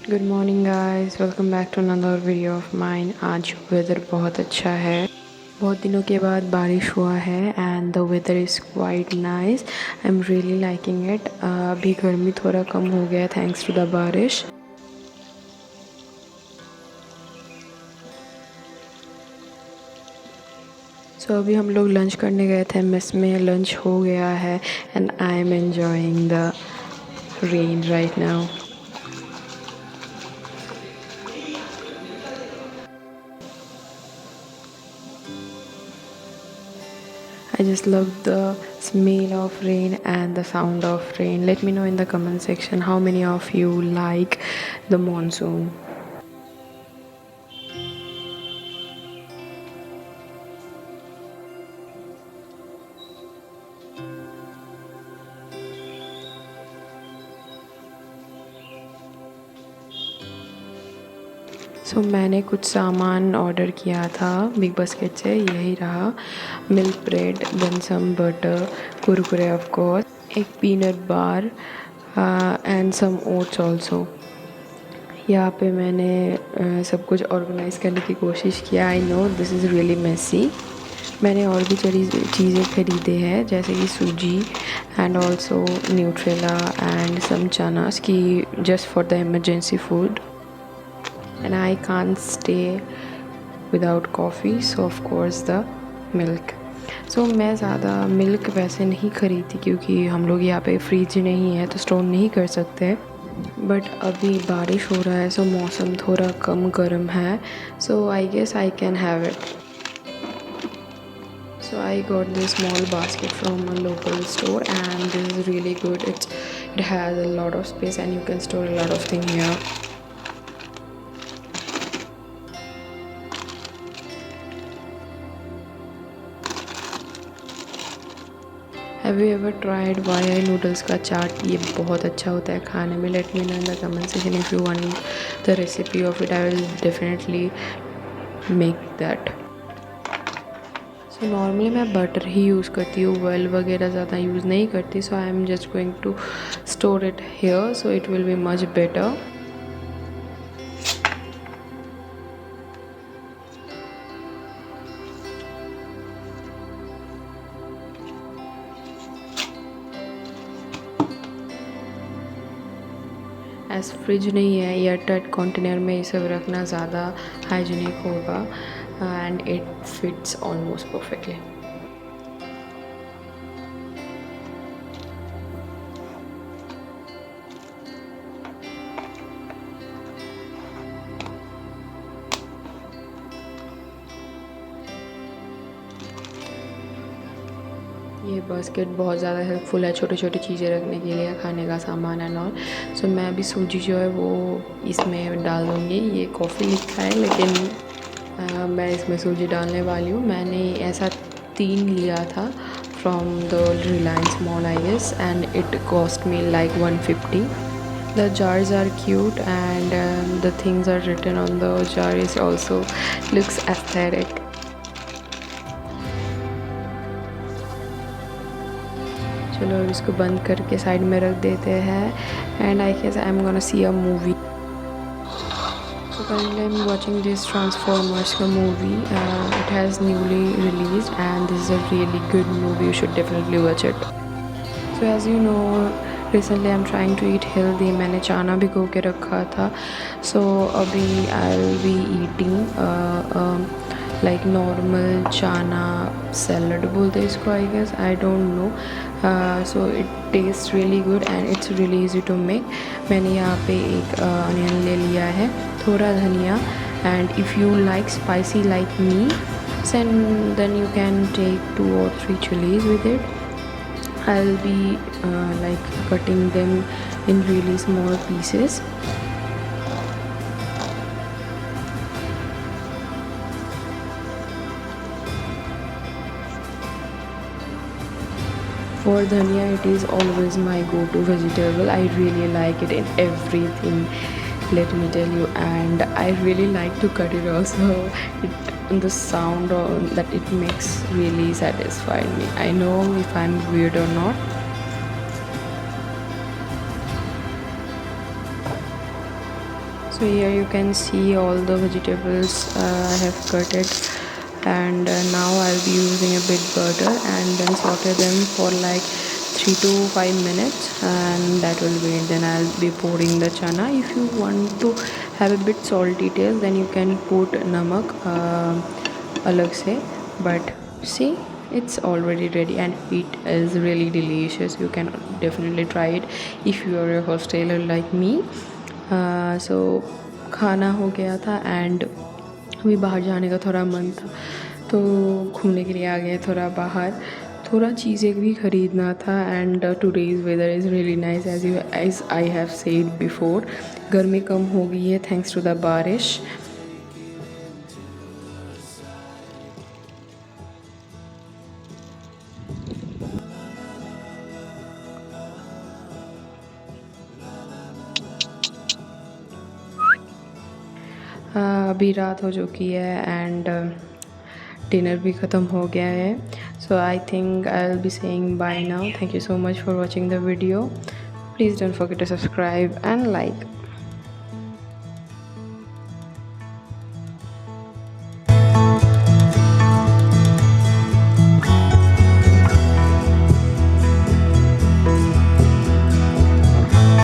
Good morning guys, welcome back to another video of mine. आज weather बहुत अच्छा है। बहुत दिनों के बाद बारिश हुआ है and the weather is quite nice. I am really liking it. अभी गर्मी थोड़ा कम हो गया थैंक्स टू द बारिश। सो अभी हम लोग लंच करने गए थे, मेस में लंच हो गया है and I am enjoying the rain right now. I just love the smell of rain and the sound of rain. Let me know in the comment section how many of you like the monsoon. सो मैंने कुछ सामान order किया था big basket से। यही रहा milk bread, then some butter, Kurkure of course, एक peanut bar and some oats also. यहाँ पे मैंने सब कुछ ऑर्गेनाइज़ करने की कोशिश किया। I know this is really messy. मैंने और भी चीज़ें खरीदे हैं जैसे कि सूजी and also Nutrela and some chanas की just for the emergency food. And I can't stay without coffee, so of course the milk. So मैं ज़्यादा मिल्क वैसे नहीं खरीदती क्योंकि हम लोग यहाँ पे फ्रिज नहीं है तो स्टोर नहीं कर सकते। बट अभी बारिश हो रहा है सो मौसम थोड़ा कम गर्म है, so I guess I can have it. So I got this small basket from a local store and this is really good. It has a lot of space and you can store a lot of things here. Have you ever tried Wai noodles का चाट? ये बहुत अच्छा होता है खाने में। Let me know in the comment section if you want the recipe of it. I will definitely make that. So normally मैं बटर ही यूज़ करती हूँ, ऑयल वगैरह ज़्यादा यूज़ नहीं करती। So I am just going to store it here so it will be much better. As fridge नहीं है, एयरटाइट कंटेनर में ये सब रखना ज़्यादा हाइजीनिक होगा and it fits almost perfectly. ये बास्केट बहुत ज़्यादा हेल्पफुल है छोटी छोटी चीज़ें रखने के लिए, खाने का सामान एंड ऑल। सो मैं अभी सूजी जो है वो इसमें डाल दूँगी। ये कॉफ़ी लिखा है लेकिन मैं इसमें सूजी डालने वाली हूँ। मैंने ऐसा 3 लिया था from the Reliance mall I guess and it cost me like 150। The jars are cute and the things are written on the jar is also looks aesthetic. चलो इसको बंद करके साइड में रख देते हैं and I guess I am gonna see a movie. So currently I am watching this Transformers का movie. It has newly released and this is a really good movie. You should definitely watch it. So as you know, recently I'm trying to eat healthy. मैंने चाना भिगो के रखा था। So अभी I'll be eating like normal chana salad बोलते हैं इसको I guess, I don't know. So it taste really good and it's really easy to make. मैंने यहाँ पे एक अनियन ले लिया है, थोड़ा धनिया and if you like spicy like me then you can take 2 or 3 chilies with it. I'll be like cutting them in really small pieces. For dhania, it is always my go-to vegetable. I really like it in everything, let me tell you, and I really like to cut it also. The sound that it makes really satisfies me. I know if I'm weird or not. So here you can see all the vegetables I have cut it, and now I'll be using a bit butter and then saute them for like 3 to 5 minutes, and that will be it. Then I'll be pouring the chana. If you want to have a bit salty taste, then you can put namak alag se, but see, it's already ready and it is really delicious. You can definitely try it if you are a hosteler like me. सो खाना हो गया था and अभी बाहर जाने का थोड़ा मन था, तो घूमने के लिए आ गए थोड़ा बाहर, थोड़ा चीज़ें भी ख़रीदना था. And today's weather is really nice as I have said before. गर्मी कम हो गई है थैंक्स टू द बारिश. अभी रात हो चुकी है एंड डिनर भी ख़त्म हो गया है. So I think I will be saying bye now. Thank you so much for watching the video. Please don't forget to subscribe and like.